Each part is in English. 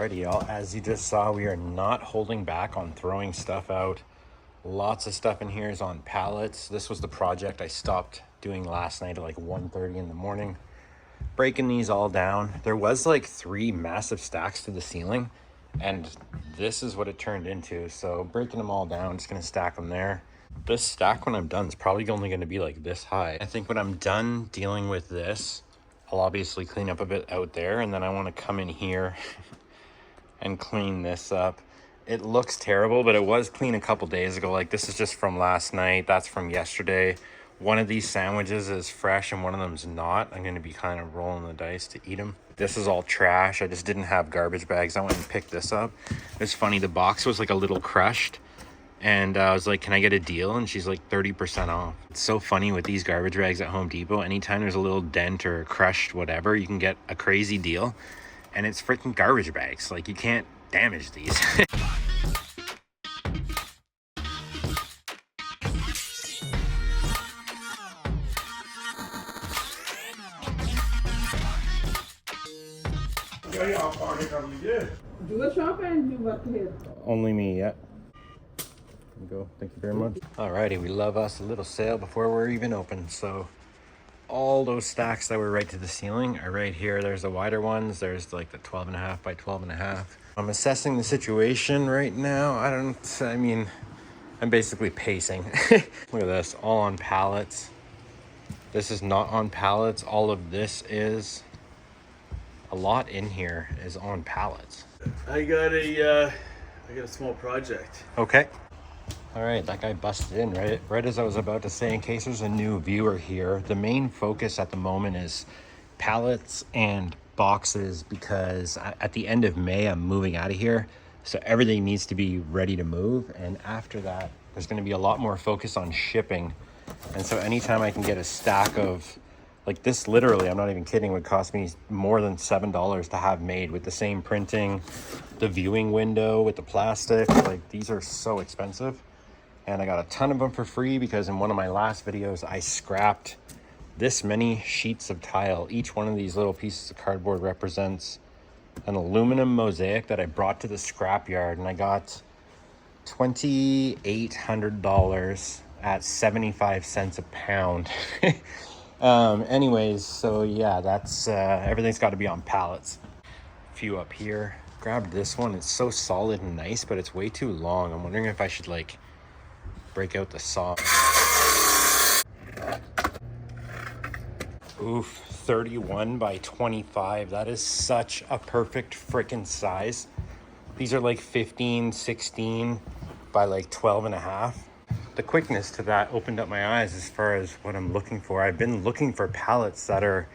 Alrighty, y'all, as you just saw, we are not holding back on throwing stuff out. Lots of stuff in here is on pallets. This was the project I stopped doing last night at like 1:30 in the morning. Breaking these all down. There was like 3 massive stacks to the ceiling, and this is what it turned into. So breaking them all down, just gonna stack them there. This stack, when I'm done, is probably only gonna be like this high. I think when I'm done dealing with this, I'll obviously clean up a bit out there, and then I wanna come in here and clean this up. It looks terrible, but it was clean a couple days ago. Like, this is just from last night, that's from yesterday. One of these sandwiches is fresh and one of them's not. I'm gonna be kind of rolling the dice to eat them. This is all trash. I just didn't have garbage bags. I went and picked this up. It's funny, the box was like a little crushed, and I was like, can I get a deal? And she's like 30% off. It's so funny with these garbage bags at Home Depot. Anytime there's a little dent or crushed whatever, you can get a crazy deal. And it's freaking garbage bags. Like, you can't damage these. Do a shop and do what here? Only me, yeah. There you go. Thank you very much. Alrighty, we love us a little sale before we're even open. So all those stacks that were right to the ceiling are right here. There's the wider ones. There's like the 12.5 by 12.5. I'm assessing the situation right now. I mean, I'm basically pacing. Look at this, all on pallets. This is not on pallets. All of this is. A lot in here is on pallets. I got a small project. Okay. All right, that guy busted in right as I was about to say, in case there's a new viewer here, the main focus at the moment is pallets and boxes, because at the end of May, I'm moving out of here. So everything needs to be ready to move. And after that, there's gonna be a lot more focus on shipping. And so anytime I can get a stack of, like this, literally, I'm not even kidding, would cost me more than $7 to have made, with the same printing, the viewing window with the plastic. Like, these are so expensive. And I got a ton of them for free because in one of my last videos, I scrapped this many sheets of tile. Each one of these little pieces of cardboard represents an aluminum mosaic that I brought to the scrap yard, and I got $2,800 at 75 cents a pound. Anyways, so yeah, that's everything's got to be on pallets. A few up here. Grabbed this one. It's so solid and nice, but it's way too long. I'm wondering if I should like break out the saw. Oof, 31 by 25. That is such a perfect freaking size. These are like 15, 16 by like 12.5. The quickness to that opened up my eyes as far as what I'm looking for. I've been looking for pallets that are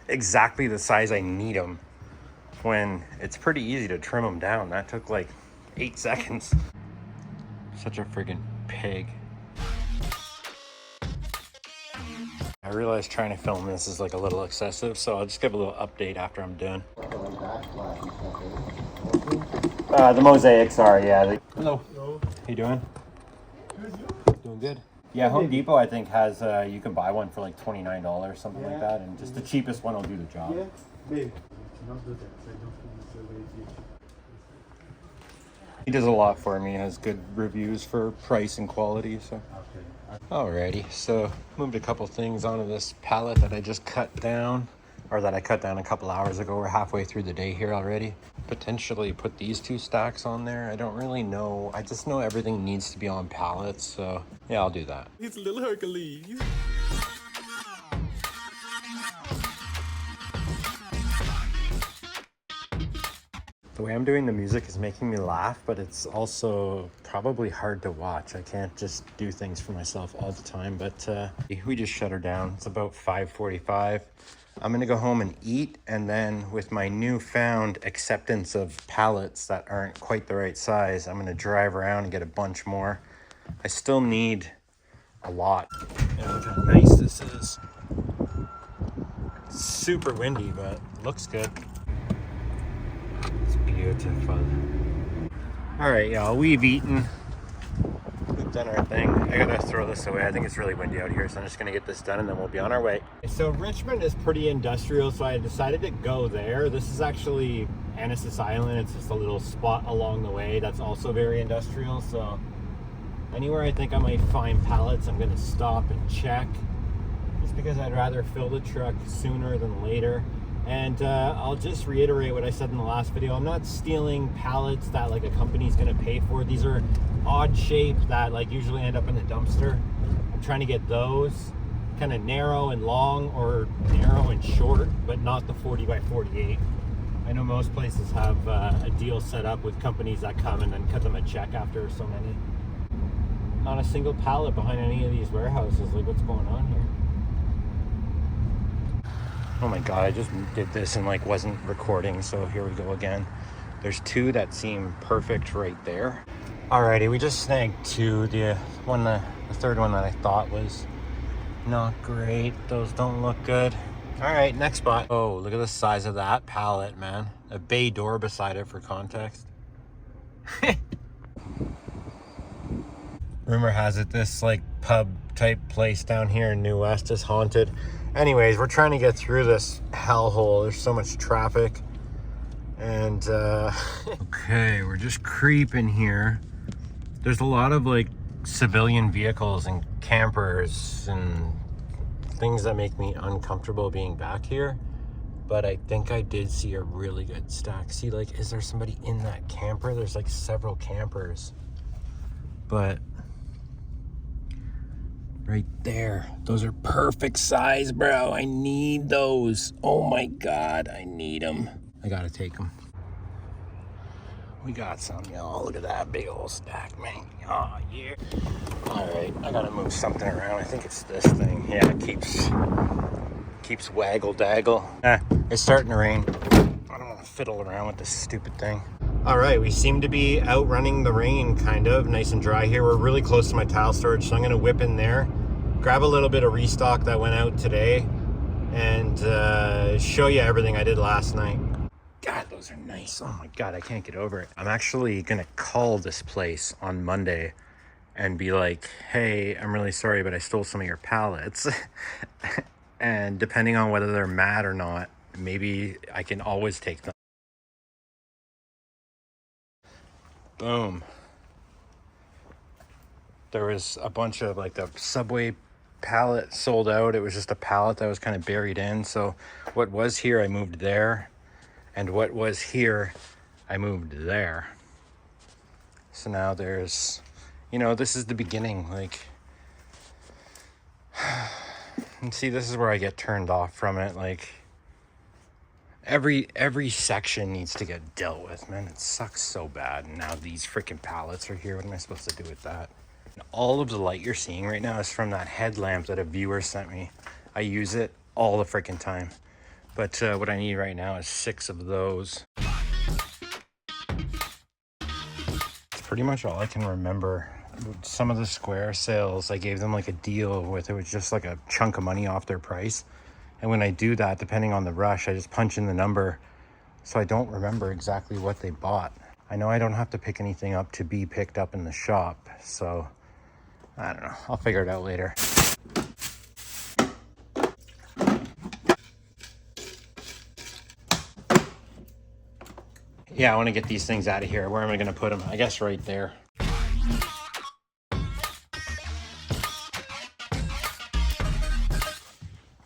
exactly the size I need them, when it's pretty easy to trim them down. That took like 8 seconds. Such a friggin' pig. I realize trying to film this is like a little excessive, so I'll just give a little update after I'm done. The mosaics are, yeah. Hello. Hello. How you doing? Doing good. Yeah, Home Depot I think has you can buy one for like $29, something like that, and just the cheapest one will do the job. He does a lot for me, has good reviews for price and quality. So alrighty, so moved a couple things onto this pallet that I just cut down, or that I cut down a couple hours ago. We're halfway through the day here already. Potentially put these 2 stacks on there. I don't really know. I just know everything needs to be on pallets, so yeah, I'll do that. He's a little Hercules. The way I'm doing the music is making me laugh, but it's also probably hard to watch. I can't just do things for myself all the time, but we just shut her down. It's about 5:45. I'm gonna go home and eat, and then with my newfound acceptance of pallets that aren't quite the right size, I'm gonna drive around and get a bunch more. I still need a lot. Yeah, look how nice this is. It's super windy, but looks good. It's beautiful. All right, y'all, we've eaten. done our thing. I gotta throw this away. I think it's really windy out here, so I'm just gonna get this done and then we'll be on our way. So Richmond is pretty industrial, so I decided to go there. This is actually Annacis Island. It's just a little spot along the way that's also very industrial. So anywhere I think I might find pallets, I'm gonna stop and check, just because I'd rather fill the truck sooner than later. And I'll just reiterate what I said in the last video. I'm not stealing pallets that like a company's gonna pay for. These are odd shapes that like usually end up in the dumpster. I'm trying to get those kind of narrow and long, or narrow and short, but not the 40 by 48. I know most places have a deal set up with companies that come and then cut them a check after so many. Not a single pallet behind any of these warehouses. Like, what's going on here? Oh my god, I just did this and like wasn't recording, so here we go again. There's two that seem perfect right there. Alrighty, we just snagged two. The third one that I thought was not great. Those don't look good. Alright, next spot. Oh, look at the size of that pallet, man. A bay door beside it for context. Rumor has it this like pub type place down here in New West is haunted. Anyways, we're trying to get through this hellhole. There's so much traffic. And okay, we're just creeping here. There's a lot of like civilian vehicles and campers and things that make me uncomfortable being back here. But I think I did see a really good stack. See, like, is there somebody in that camper? There's like several campers. But right there, those are perfect size, bro. I need those. Oh my god, I need them. I gotta take them. We got some, y'all. Look at that big old stack, man. Oh yeah. All right, I gotta move something around. I think it's this thing. Yeah, it keeps waggle daggle. It's starting to rain. I don't want to fiddle around with this stupid thing. All right, we seem to be outrunning the rain, kind of. Nice and dry here. We're really close to my tile storage, so I'm gonna whip in there, grab a little bit of restock that went out today, and show you everything I did last night. God, those are nice. Oh my god, I can't get over it. I'm actually gonna call this place on Monday and be like, hey, I'm really sorry, but I stole some of your pallets. And depending on whether they're mad or not, maybe I can always take them. Boom. There was a bunch of like the Subway pallet sold out. It was just a pallet that was kind of buried in. So what was here, I moved there. And what was here, I moved there. So now there's, you know, this is the beginning. Like, and see, this is where I get turned off from it. Like, every section needs to get dealt with, man. It sucks so bad. And now these freaking pallets are here. What am I supposed to do with that? And all of the light you're seeing right now is from that headlamp that a viewer sent me. I use it all the freaking time. But what I need right now is 6 of those. It's pretty much all I can remember. Some of the square sales, I gave them like a deal with, it was just like a chunk of money off their price. And when I do that, depending on the rush, I just punch in the number. So I don't remember exactly what they bought. I know I don't have to pick anything up to be picked up in the shop. So I don't know, I'll figure it out later. Yeah, I want to get these things out of here. Where am I going to put them? I guess right there.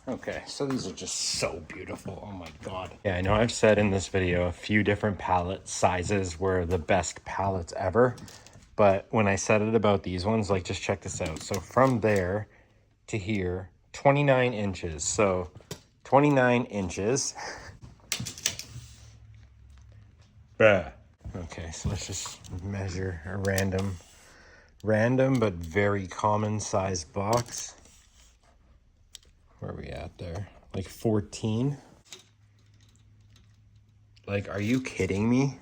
Okay, so these are just so beautiful. Oh my god. Yeah, I know I've said in this video a few different pallet sizes were the best pallets ever. But when I said it about these ones, like, just check this out. So from there to here, 29 inches. So 29 inches. Okay, so let's just measure a random but very common size box. Where are we at there? Like 14? Like, are you kidding me?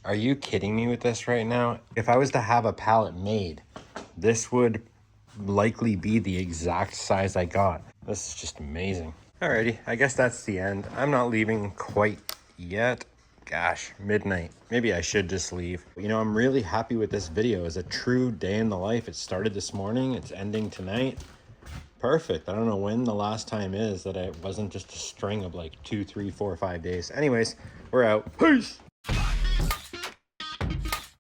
Are you kidding me with this right now? If I was to have a pallet made, this would likely be the exact size I got. This is just amazing. Alrighty, I guess that's the end. I'm not leaving quite yet, gosh, midnight. Maybe I should just leave. You know, I'm really happy with this video. It's a true day in the life. It started this morning, it's ending tonight. Perfect. I don't know when the last time is that it wasn't just a string of like 2, 3, 4, 5 days. Anyways, we're out. Peace.